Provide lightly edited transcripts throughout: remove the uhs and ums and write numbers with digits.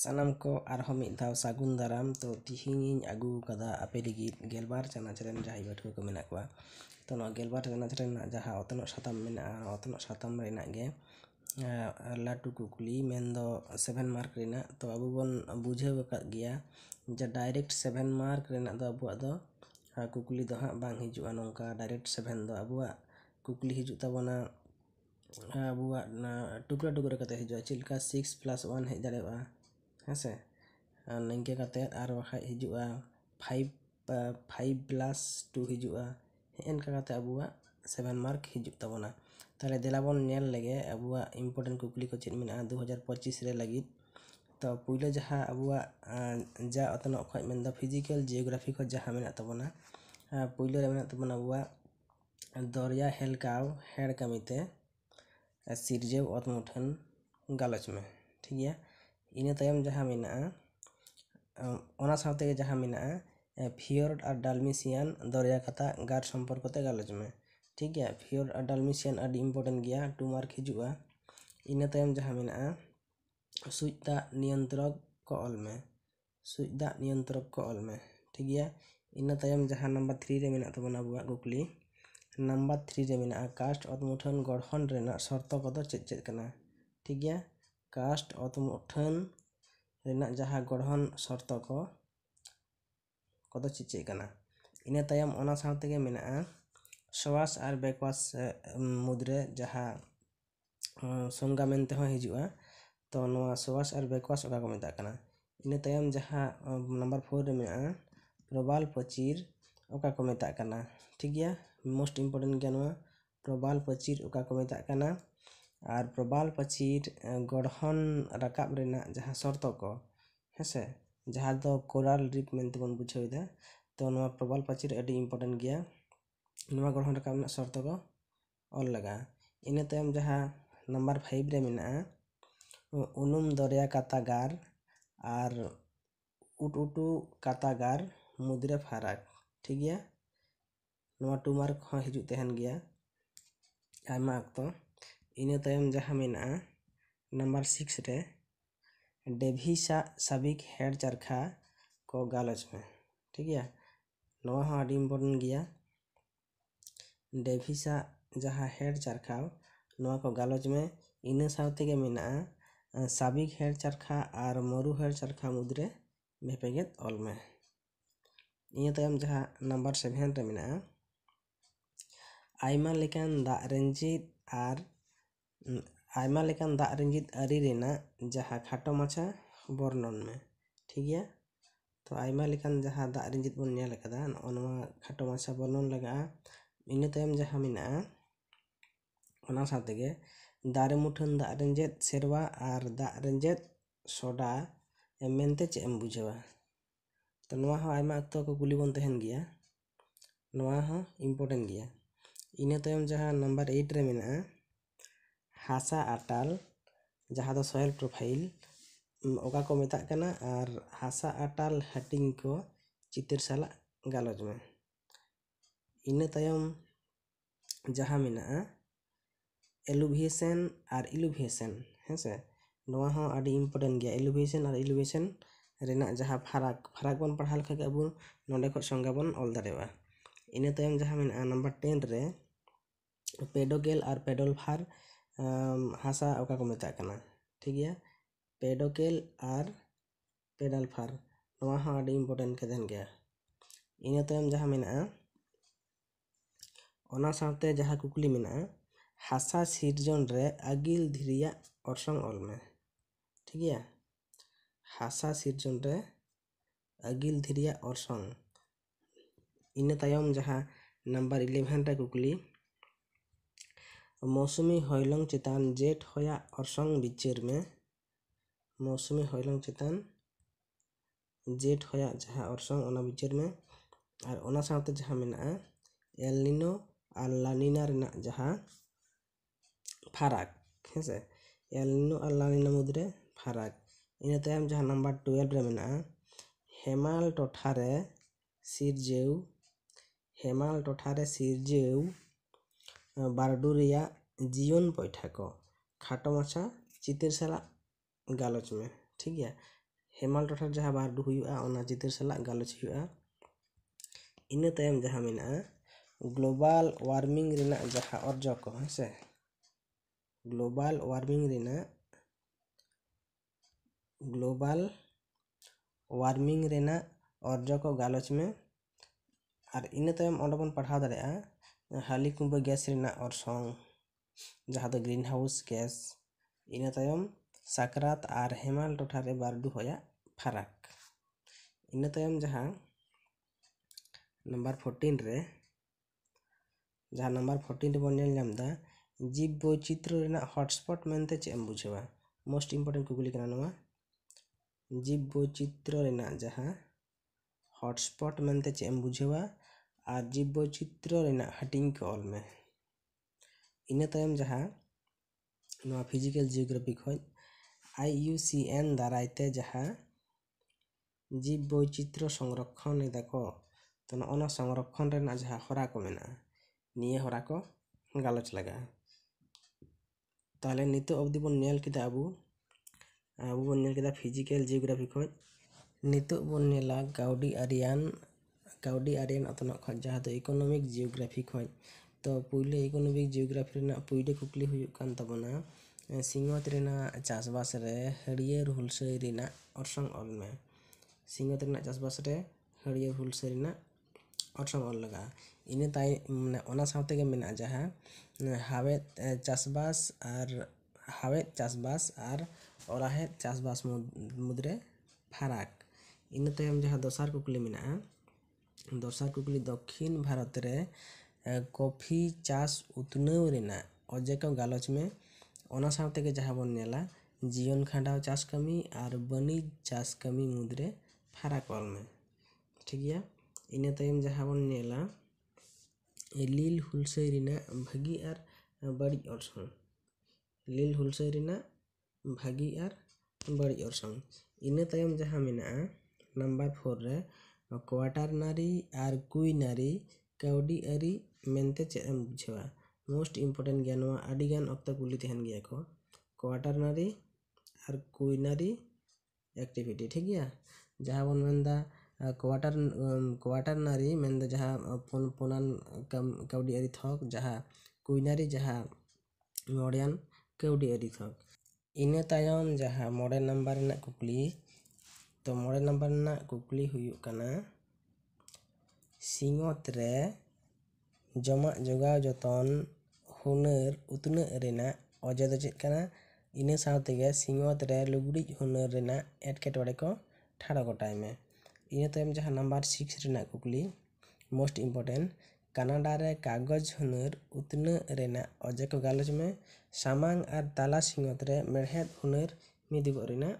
सानाम को आरहों मिद धाव सागुन दाराम तो तिहिंगिन आगु कदा आपे लगिद गेलबार चानाच रेन जाहाई बाथुआ को मेना कोआ तो नो गेलबार चानाच रेन जहाँ अतनो साताम मेना अतनो साताम रेना गे लाटू कुकुली मेन दो 7 मार्क रेना तो अबु बन बुझेव अकाद गिया जे डायरेक्ट 7 मार्क रेना दो अबुआ दो कुकुली दो हां बांग हिजुआ नोंका डायरेक्ट 7 दो अबुआ कुकुली हिजु तबना अबुआ टुकरा टुकरा कते हिजुआ चिलका 6 + 1 हेज दाड़ेवा हेसे नंगे कते आर बखा हिजुआ 5 + 2 हिजुआ एनका कते अबुआ 7 मार्क हिजु तबना ताले देलाबन नेल लगे अबुआ इम्पोर्टेंट कुकुली को चेक मेना 2025 रे लगिद तो पुइलो जहाँ अबुआ जा अतनो खय मेन द फिजिकल जियोग्राफी को जहाँ मेना तबना पुइलो रे मेना तबना अबुआ दरिया हेलकाव हेड कमिते सिरजेव अतमुठन गालच में ठीक है इना तयम जहाँ मेना ओना साथे जहाँ मेना फियोर्ड और डालमेशियन दरिया कथा गार संपर्क ते गालच में ठीक है फियोर्ड और डालमेशियन अडी इम्पोर्टेंट गया 2 मार्क हिजुआ इना तयम जहाँ मेना सुइदा नियंत्रक को ऑल में सुइदा नियंत्रक को ऑल में ठीक है इना तयम जहाँ नंबर 3 रे मेना तबना अबुआ कुकली नंबर 3 रे मेना कास्ट अतमुठन गठन रेना शर्त कदो चेक चेक कना ठीक है कास्ट अतमुठन रेना जहाँ गठन शर्त को कदो चेक चेक कना इना तयम ओना साथे गे मेना सवास और बैकवास मुद्रे जहाँ संगा मेनते हो हिजुआ तो नोआ सवास और बैकवास ओका को मेता कना इना तयम जहाँ नंबर 4 रे मेना प्रबाल पचीर ओका को मेता कना ठीक है मोस्ट इम्पोर्टेंट गया नोआ प्रबाल पचीर ओका को मेता कना और प्रबाल पचीर गठन रकाब रेना जहाँ शर्त को हेसे जहाँ दो कोराल रीफ मेनते बन बुझेदा तो नोआ प्रबाल पचीर अडी इम्पोर्टेंट गया नोआ गठन रकाब ना शर्त को ऑल लगा इना तयम जहाँ नंबर 5 रे मेना उनुम दरिया कातागार और उटुटू कातागार मुद्रे फाराक ठीक है नोआ 2 मार्क हो हिजु तहन गया आयमा अक्तो इना तयम जहाँ मेना नंबर 6 रे डेभिसा साबिक हेड चरखा को गालच में ठीक है नोआ हो अडी इम्पोर्टेंट गया डेभिसा जहाँ हेड चरखा नोआ को गालच में इना साथे के मेना साबिक हेड चरखा और मरु हेड चरखा मुद्रे भेपेगेत ऑल में इना तयम जहाँ नंबर 7 रे मेना आयमा लेकान दा रंजित और आयमा लेकान दा रंजित अरी रेना जहाँ खाटो माछा वर्णन में ठीक है तो आयमा लेकान जहाँ दा रंजित बन नेल कदा नोआ खाटो माछा वर्णन लगा इना तयम जहाँ मेना ओना साथे गे दारे मुठन दा रंजित सेरवा और दा रंजित सोडा मेनते चे एम बुझेवा तो नोआ हो आयमा अक्तो को कुली बन तहन गया नोआ हो इम्पोर्टेंट गया इना तयम जहाँ नंबर 8 रे मेना हासा आटाल जहाँ दो सॉइल प्रोफाइल ओका को मेता कना और हासा आटाल हटिंग को चित्र साला गालज में इना तयम जहाँ मेना एलिवेशन और इलिवेशन हेसे नोआ हो अडी इम्पोर्टेंट गया एलिवेशन और इलिवेशन रेना जहाँ फराक फराक बन पढ़ा लखा के अबु नोंडे खो संगा बन ऑल दाड़ेवा इना तयम जहाँ मेना नंबर 10 रे पेडोगेल और पेडोलफार हासा ओका को मेता कना ठीक है पेडोगेल और पेडलफार नोआ हो अडी इम्पोर्टेंट के देन गया इना तयम जहाँ मेना ओना साथे जहाँ कुकली मेना हासा सिरजन रे अगिल धिरिया ऑर्संग ऑल में ठीक है हासा सिरजन रे अगिल धिरिया ऑर्संग इना तयम जहाँ नंबर 11 रे कुकली मौसुमी हयलंग चेतान जेठ होया ऑर्संग बिचेर में मौसुमी हयलंग चेतान जेठ होया जहाँ ऑर्संग ओना बिचेर में और ओना साथे जहाँ मेना एल निनो और ला निना रेना जहाँ फाराक हेसे एल निनो और ला निना मुद्रे फाराक इना तयम जहाँ नंबर 12 रे मेना हेमाल टोठारे सिरजेव बारडुरिया जीवन पैठा को खाटो माछा चितिर साला गालच में ठीक है हेमाल टोठा जहाँ बारडू हुआ ओना चित्र साला गालोच हुआ। इना तायम जहाँ मेना ग्लोबल वार्मिंग रेना जहाँ अर्जो को है से ग्लोबल वार्मिंग रेना अर्जो को गालोच में और इना तायम ओंडे बन पढ़ाव दाड़ेया हाली कुंभा गैस रेना अरसोंग जहाँ दो ग्रीन हाउस गैस। इना तायम साकरात और हेमाल टोठा रे बारडू होया फरक। इना तायम जहाँ नंबर 14 रे बन नेल नामदा जीव वैचित्र रेना हॉटस्पॉट मेनते चेम बुझेवा। मोस्ट इम्पोर्टेंट कुकुली कना नोवा जीव वैचित्र रेना जहाँ हॉटस्पॉट मेनते चेम बुझेवा और जीव वैचित्र रेना हटिंग के ऑल में। इना तायम जहाँ नोवा फिजिकल जियोग्राफी खोज IUCN दारायते जहाँ जीव वैचित्र संरक्षण देखो तो नोना संरक्षण रेना जहाँ हरा को मेना निये हरा को गालोच लगा। ताले नितो अवधि बन नेल किदा अबू बन नेल किदा फिजिकल जियोग्राफी खोज नितो बन नेला काउडी आरियन अतनो खोज जहाँ तो इकोनॉमिक जियोग्राफी खोज। तो पुइले इकोनॉमिक जियोग्राफी रेना पुइले कुकली हुयुक कान तबना सिंगत रेना चासबास रे हरियर हुलसई रेना अरसंग ऑल में। सिंगत रेना चासबास रे हरियर हुलसई रेना अरसंग ऑल लगा। इने ताई ओना सावते के मेना जहाँ हावेत चासबास और ओराहेत चासबास मुद्रे फरक। इने तायम जहाँ दोसार कुकली मेना दोसार कुकली दक्षिण भारत रे कॉफी चास उतनव रेना अजे को गालोच में ओना सावते के जहाँ बन नेला जीवन खांडाव चास कमी और बनिज चास कमी मुद्रे फरक ऑल में। ठीक है। इने तायम जहाँ बन नेला लील हुलसई रेना भागी और बड़ी अरसंग लील हुलसई रेना भागी और बड़ी अरसंग। इने तायम जहाँ मेना नंबर 4 रे क्वाटरनारी और कुइनारी काउडी आरी मेनते चेम बुझेवा। मोस्ट इम्पोर्टेंट ज्ञानवा आडिगान अक्ता कुली तहन गया को क्वाटरनारी और कुइनारी एक्टिविटी। ठीक है। जहाँ बन मेंदा क्वाटरनारी मेंदा जहाँ पोनान काउडी आरी थक जहाँ कुइनारी जहाँ मॉडर्न काउडी आरी थक। इने तायम जहाँ मॉडर्न नंबर ना कुकली तो मॉडर्न नंबर ना कुकली हुयुक काना सिंगत रे जमा जोगाव जतन हुनर उतने रेना अजे दो चेक काना इने सावते के सिंगत रे लुगड़ी हुनर रेना एटकेटोड़े को ठाड़ा गोटाय में। इने तायम जहाँ नंबर 6 रेना कुकली मोस्ट इम्पोर्टेंट कनाडा रे कागज हुनर उतने रेना अजे को गालोच में सामांग और ताला सिंगत रे मेढ़ेद हुनर मिदिगो रेना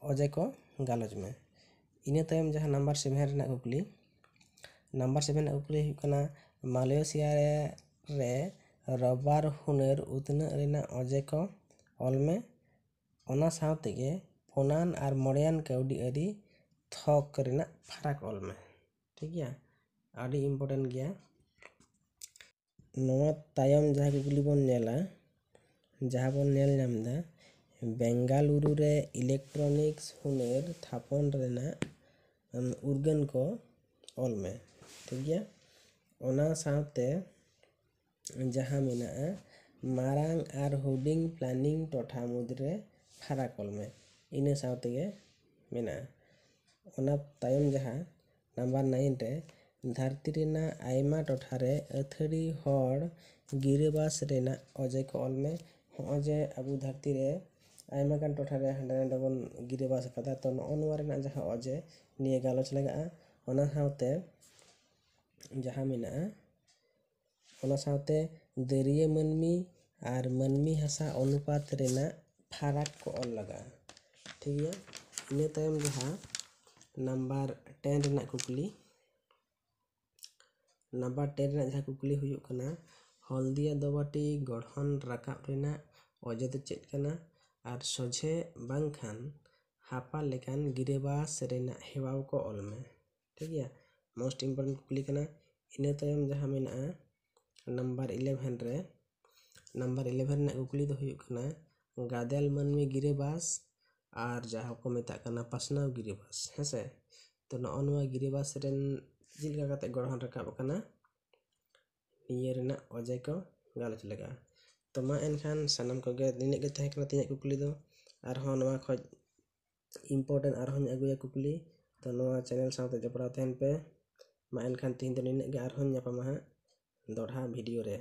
अजे को गालोच में। इने तायम जहाँ नंबर 7 रेना कुकली हुयुक काना मालयेशिया रे रबर हुनर उतने रेना अजे को ऑल में ओना सावते के पोनान और मॉडर्न काउडी आरी थक रेना फरक ऑल में। ठीक है। आड़ी इम्पोर्टेंट गया। नोवा तायम जहाँ कुकली बन नेला जहाँ बन नेल नामदा बेंगालुरु रे इलेक्ट्रॉनिक्स हुनर थापन रेना उर्गन को ऑल में। ठीक है। ओना सावते जहाँ मेना मारांग और हुडिंग प्लानिंग टोठा मुद्रे फरक ऑल में। इने सावते के मेना ओना तायम जहाँ नंबर 9 रे धरती रेना आयमा टोठा रे अथड़ी हॉड गिरेबास रेना अजे को ऑल में। अजे अबू धरती रे आयमा गान टोठा रे हांडा नांडा बन गिरेबास कदा तो नोआ रेना जहाँ अजे निये गालोच लगा। ओना सावते जहाँ मेना ओना सावते दरिये मनमी और मनमी हसा अनुपात रेना फरक को ऑल लगा। ठीक है। इने तायम जहाँ नंबर 10 रेना कुकली जहाँ कुकली हुयुक काना हल्दिया दबाटी गढ़न राकाब रेना अजे दो चेक काना और सोझे बांखान हापा लेकान गिरेबास रेना हेवाव को ऑल में। ठीक है। मोस्ट इम्पोर्टेंट कुकली काना। इने तायम जहाँ मेना नंबर 11 रे कुकली दो हुयुक काना गादेल मनमी गिरेबास ᱟᱨ ᱡᱟᱦᱟᱸ ᱠᱚ ᱢᱮᱛᱟᱜ ᱠᱟᱱᱟ ᱯᱟᱥᱱᱟᱣ ᱜᱤᱨᱟᱹᱵᱟᱥ ᱦᱮᱸᱥᱮ। ᱛᱚ ᱱᱚᱜᱼᱚ ᱱᱚᱣᱟ ᱜᱤᱨᱟᱹᱵᱟᱥ ᱨᱮᱱ ᱪᱮᱫ ᱞᱮᱠᱟ ᱠᱟᱛᱮ ᱜᱚᱲᱦᱚᱱ ᱨᱟᱠᱟᱵ ᱟᱠᱟᱱᱟ ᱱᱤᱭᱟᱹ ᱨᱮᱱᱟᱜ ᱚᱡᱮ ᱠᱚ ᱜᱟᱞᱚᱪ ᱞᱮᱜᱼᱟ। ᱛᱚ ᱢᱟ ᱮᱱᱠᱷᱟᱱ ᱥᱟᱱᱟᱢ ᱠᱚᱜᱮ ᱱᱤᱱᱟᱹᱜ ᱜᱮ ᱛᱟᱦᱮᱸ ᱠᱟᱱᱟ ᱛᱮᱦᱮᱧᱟᱜ ᱠᱩᱠᱞᱤ ᱫᱚ। ᱟᱨᱦᱚᱸ ᱱᱚᱣᱟ ᱠᱷᱚᱡ ᱤᱢᱯᱚᱨᱴᱮᱱᱴ ᱟᱨᱦᱚᱸᱧ ᱟᱹᱜᱩᱭᱟ ᱠᱩᱠᱞᱤ। ᱛᱚ ᱱᱚᱣᱟ ᱪᱮᱱᱮᱞ ᱥᱟᱶᱛᱮ ᱡᱚᱯᱲᱟᱣ ᱛᱟᱦᱮᱱ ᱯᱮ। ᱢᱟ ᱮᱱᱠᱷᱟᱱ ᱛᱮᱦᱮᱧ ᱫᱚ ᱱᱤᱱᱟᱹᱜ ᱜᱮ, ᱟᱨᱦᱚᱸᱧ ᱧᱟᱯᱟᱢᱟ ᱦᱟᱸᱜ ᱫᱚᱲᱦᱟ ᱵᱷᱤᱰᱤᱭᱳ ᱨᱮ।